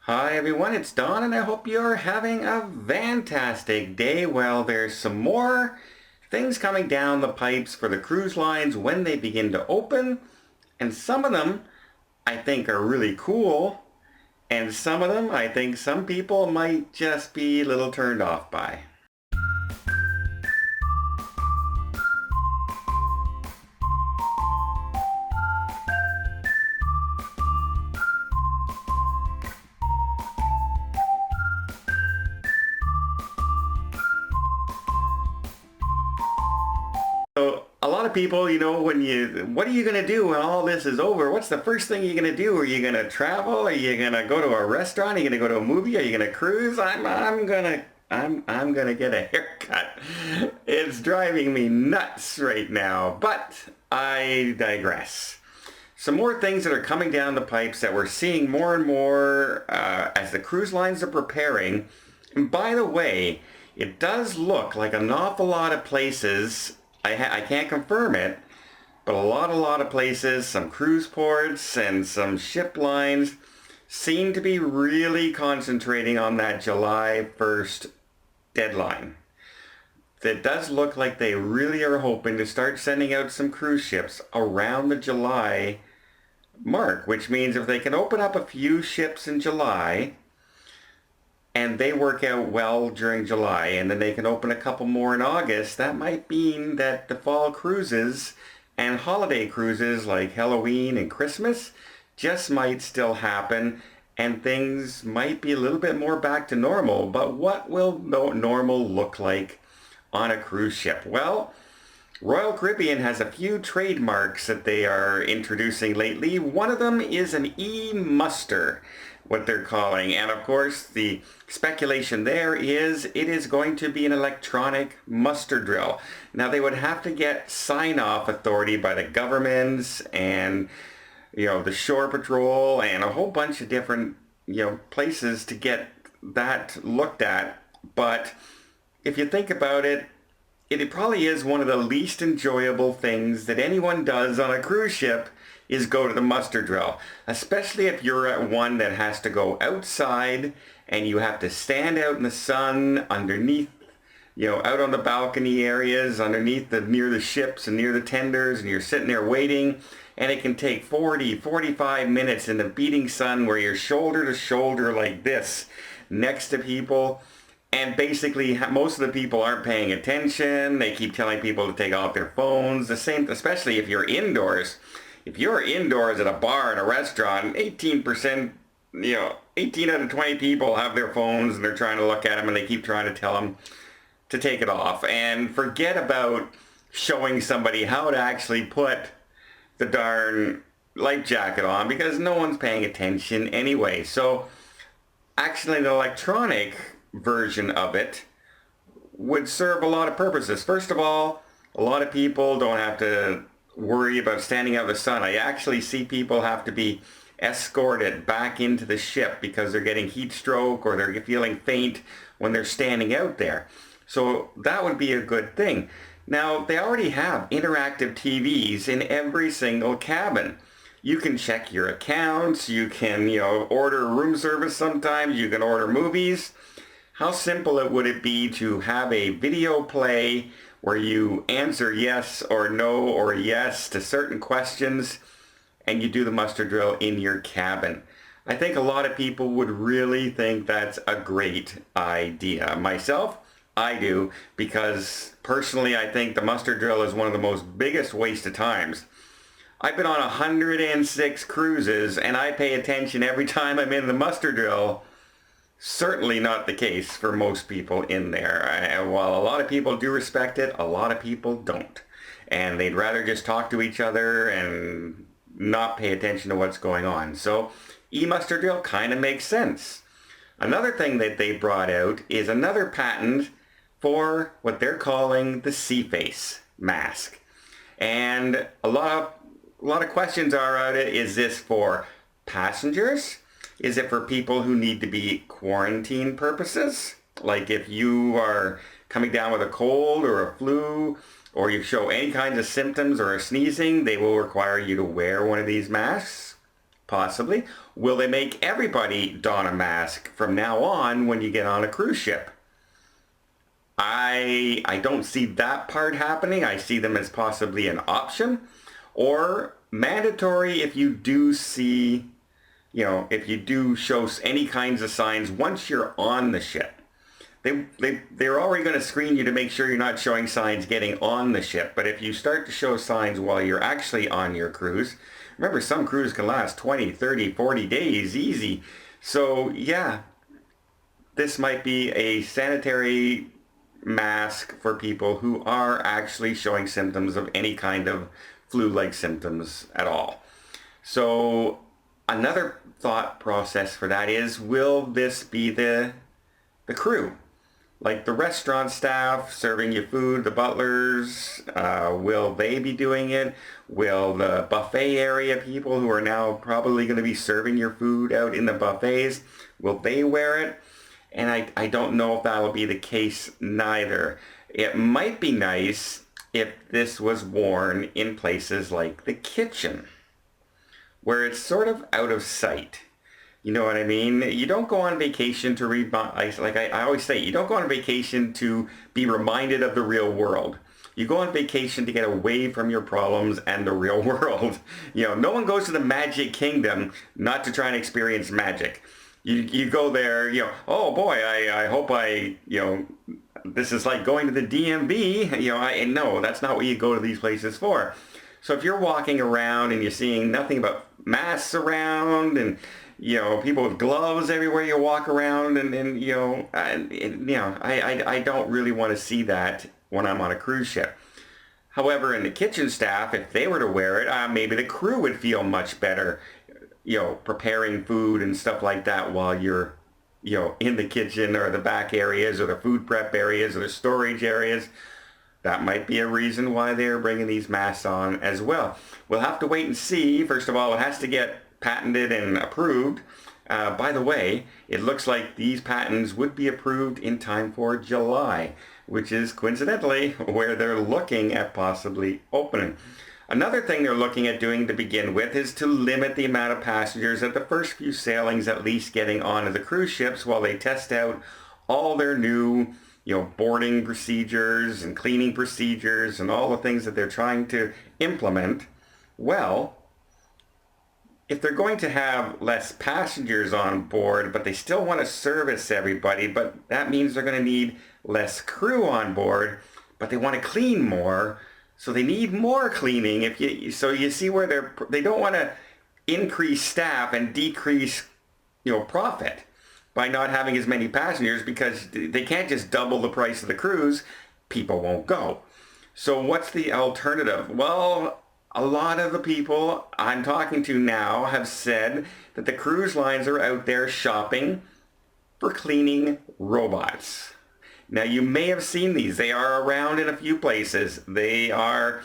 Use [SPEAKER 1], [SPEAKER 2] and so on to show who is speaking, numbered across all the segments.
[SPEAKER 1] Hi everyone, it's Don and I hope you're having a fantastic day. Well, there's some more things coming down the pipes for the cruise lines when they begin to open, and some of them I think are really cool, and some of them I think some people might just be a little turned off by. So a lot of people, what are you going to do when all this is over? What's the first thing you're going to do? Are you going to travel? Are you going to go to a restaurant? Are you going to go to a movie? Are you going to cruise? I'm going to get a haircut. It's driving me nuts right now, but I digress. Some more things that are coming down the pipes that we're seeing more and more as the cruise lines are preparing. And by the way, it does look like an awful lot of places, I can't confirm it, but a lot of places, some cruise ports and some ship lines seem to be really concentrating on that July 1st deadline. It does look like they really are hoping to start sending out some cruise ships around the July mark, which means if they can open up a few ships in July and they work out well during July, and then they can open a couple more in August, that might mean that the fall cruises and holiday cruises like Halloween and Christmas just might still happen, and things might be a little bit more back to normal. But what will normal look like on a cruise ship? Well, Royal Caribbean has a few trademarks that they are introducing lately. One of them is an e-muster, what they're calling. And of course, the speculation there is it is going to be an electronic muster drill. Now, they would have to get sign-off authority by the governments and, the shore patrol and a whole bunch of different, places to get that looked at. But if you think about it, it probably is one of the least enjoyable things that anyone does on a cruise ship is go to the muster drill, especially if you're at one that has to go outside and you have to stand out in the sun underneath, out on the balcony areas, near the ships and near the tenders, and you're sitting there waiting, and it can take 45 minutes in the beating sun where you're shoulder to shoulder like this next to people. And basically, most of the people aren't paying attention. They keep telling people to take off their phones. The same, especially if you're indoors. If you're indoors at a bar and a restaurant, 18%, 18 out of 20 people have their phones and they're trying to look at them and they keep trying to tell them to take it off. And forget about showing somebody how to actually put the darn life jacket on because no one's paying attention anyway. So actually, the electronic version of it would serve a lot of purposes. First of all, a lot of people don't have to worry about standing out in the sun. I actually see people have to be escorted back into the ship because they're getting heat stroke or they're feeling faint when they're standing out there. So that would be a good thing. Now, they already have interactive TVs in every single cabin. You can check your accounts, you can, order room service sometimes, you can order movies. How simple would it be to have a video play where you answer yes or no or yes to certain questions and you do the muster drill in your cabin? I think a lot of people would really think that's a great idea. Myself, I do, because personally I think the muster drill is one of the most biggest waste of times. I've been on 106 cruises and I pay attention every time I'm in the muster drill. Certainly not the case for most people in there. And while a lot of people do respect it, a lot of people don't. And they'd rather just talk to each other and not pay attention to what's going on. So e-muster drill kind of makes sense. Another thing that they brought out is another patent for what they're calling the Seabass mask. And a lot of questions are out it. Is this for passengers? Is it for people who need to be quarantine purposes? Like if you are coming down with a cold or a flu, or you show any kinds of symptoms or are sneezing, they will require you to wear one of these masks. Possibly. Will they make everybody don a mask from now on when you get on a cruise ship? I don't see that part happening. I see them as possibly an option or mandatory if you do see, if you do show any kinds of signs once you're on the ship. They're already going to screen you to make sure you're not showing signs getting on the ship. But if you start to show signs while you're actually on your cruise, remember some cruises can last 20, 30, 40 days easy. So yeah, this might be a sanitary mask for people who are actually showing symptoms of any kind of flu-like symptoms at all. So another thought process for that is, will this be the crew? Like the restaurant staff serving you food, the butlers, will they be doing it? Will the buffet area people who are now probably going to be serving your food out in the buffets, will they wear it? And I don't know if that'll be the case neither. It might be nice if this was worn in places like the kitchen, where it's sort of out of sight. You know what I mean? You don't go on vacation to like I always say, you don't go on vacation to be reminded of the real world. You go on vacation to get away from your problems and the real world. No one goes to the Magic Kingdom not to try and experience magic. You go there, oh boy, I hope this is like going to the DMV. No, that's not what you go to these places for. So if you're walking around and you're seeing nothing but masks around and people with gloves everywhere you walk around, I don't really want to see that when I'm on a cruise ship. However, in the kitchen staff, if they were to wear it, maybe the crew would feel much better, preparing food and stuff like that while you're, in the kitchen or the back areas or the food prep areas or the storage areas. That might be a reason why they're bringing these masks on as well. We'll have to wait and see. First of all, it has to get patented and approved. By the way, it looks like these patents would be approved in time for July, which is coincidentally where they're looking at possibly opening. Another thing they're looking at doing to begin with is to limit the amount of passengers at the first few sailings at least getting onto the cruise ships while they test out all their new boarding procedures and cleaning procedures and all the things that they're trying to implement. Well, if they're going to have less passengers on board, but they still want to service everybody, but that means they're going to need less crew on board, but they want to clean more, so they need more cleaning. So you see where they don't want to increase staff and decrease, profit by not having as many passengers, because they can't just double the price of the cruise. People won't go. So what's the alternative? Well, a lot of the people I'm talking to now have said that the cruise lines are out there shopping for cleaning robots. Now, you may have seen these. They are around in a few places. They are,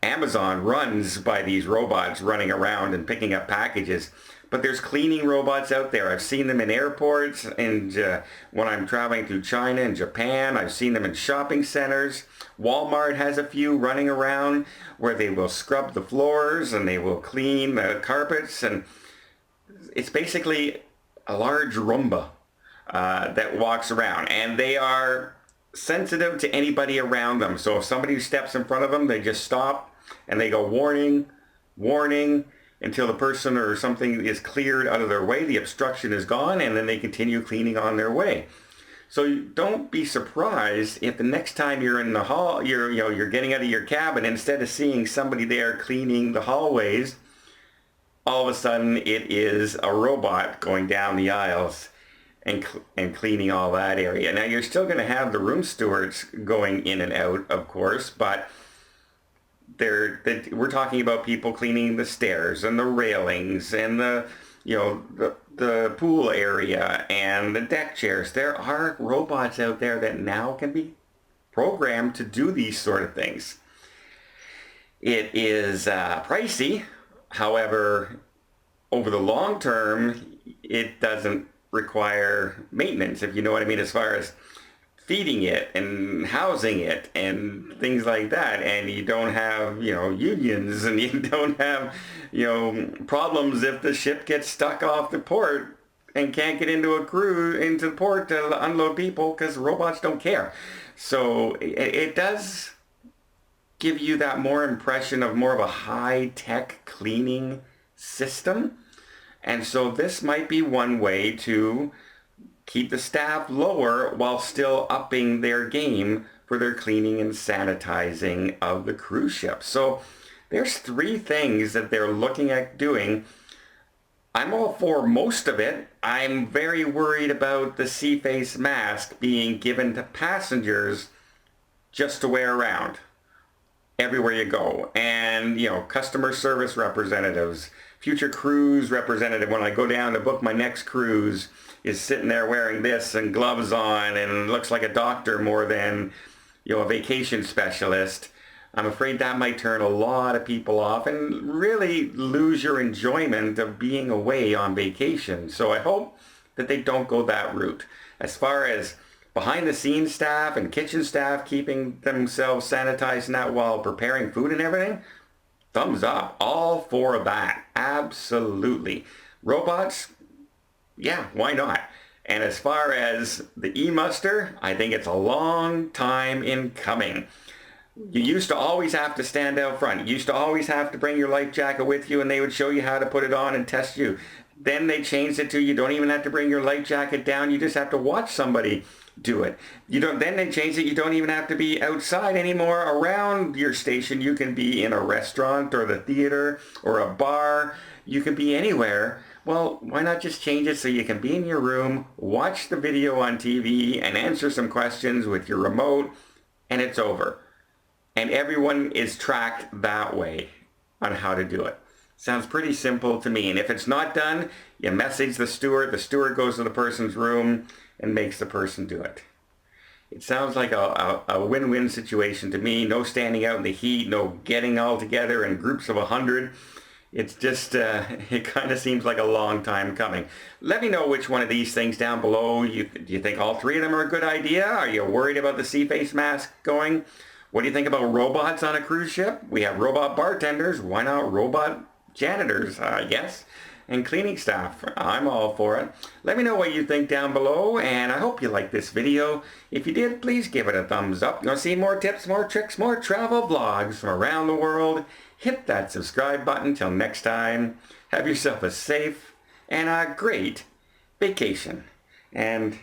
[SPEAKER 1] Amazon runs by these robots running around and picking up packages. But there's cleaning robots out there. I've seen them in airports, and when I'm traveling through China and Japan, I've seen them in shopping centers. Walmart has a few running around where they will scrub the floors and they will clean the carpets, and it's basically a large Roomba that walks around, and they are sensitive to anybody around them. So if somebody steps in front of them, they just stop and they go warning, warning, until the person or something is cleared out of their way, the obstruction is gone, and then they continue cleaning on their way. So don't be surprised if the next time you're in the hall, you're getting out of your cabin, instead of seeing somebody there cleaning the hallways, all of a sudden it is a robot going down the aisles and cleaning all that area. Now, you're still going to have the room stewards going in and out, of course, but we're talking about people cleaning the stairs and the railings and the pool area and the deck chairs. There are robots out there that now can be programmed to do these sort of things. It is pricey. However, over the long term, it doesn't require maintenance, if you know what I mean, as far as feeding it and housing it and things like that, and you don't have, unions, and you don't have, problems if the ship gets stuck off the port and can't get into the port to unload people because robots don't care. So it does give you that more impression of more of a high-tech cleaning system. And so this might be one way to keep the staff lower while still upping their game for their cleaning and sanitizing of the cruise ship. So there's 3 things that they're looking at doing. I'm all for most of it. I'm very worried about the Seabass mask being given to passengers just to wear around everywhere you go. And, customer service representatives, future cruise representative, when I go down to book my next cruise, is sitting there wearing this and gloves on and looks like a doctor more than, a vacation specialist. I'm afraid that might turn a lot of people off and really lose your enjoyment of being away on vacation. So I hope that they don't go that route. As far as behind the scenes staff and kitchen staff keeping themselves sanitized and that while preparing food and everything, thumbs up. All for that. Absolutely. Robots, yeah, why not? And as far as the e-muster, I think it's a long time in coming. You used to always have to stand out front. You used to always have to bring your life jacket with you and they would show you how to put it on and test you. Then they changed it to you don't even have to bring your life jacket down. You just have to watch somebody do it. Then they changed it. You don't even have to be outside anymore around your station. You can be in a restaurant or the theater or a bar. You can be anywhere. Well, why not just change it so you can be in your room, watch the video on TV, and answer some questions with your remote, and it's over. And everyone is tracked that way on how to do it. Sounds pretty simple to me. And if it's not done, you message the steward goes to the person's room and makes the person do it. It sounds like a win-win situation to me. No standing out in the heat, no getting all together in groups of 100. It's just, it kind of seems like a long time coming. Let me know which one of these things down below. Do you think all 3 of them are a good idea? Are you worried about the Seabass mask going? What do you think about robots on a cruise ship? We have robot bartenders. Why not robot janitors? Yes. And cleaning staff. I'm all for it. Let me know what you think down below, and I hope you liked this video. If you did, please give it a thumbs up. You want to see more tips, more tricks, more travel vlogs from around the world? Hit that subscribe button. Till next time, have yourself a safe and a great vacation. And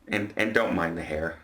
[SPEAKER 1] don't mind the hair.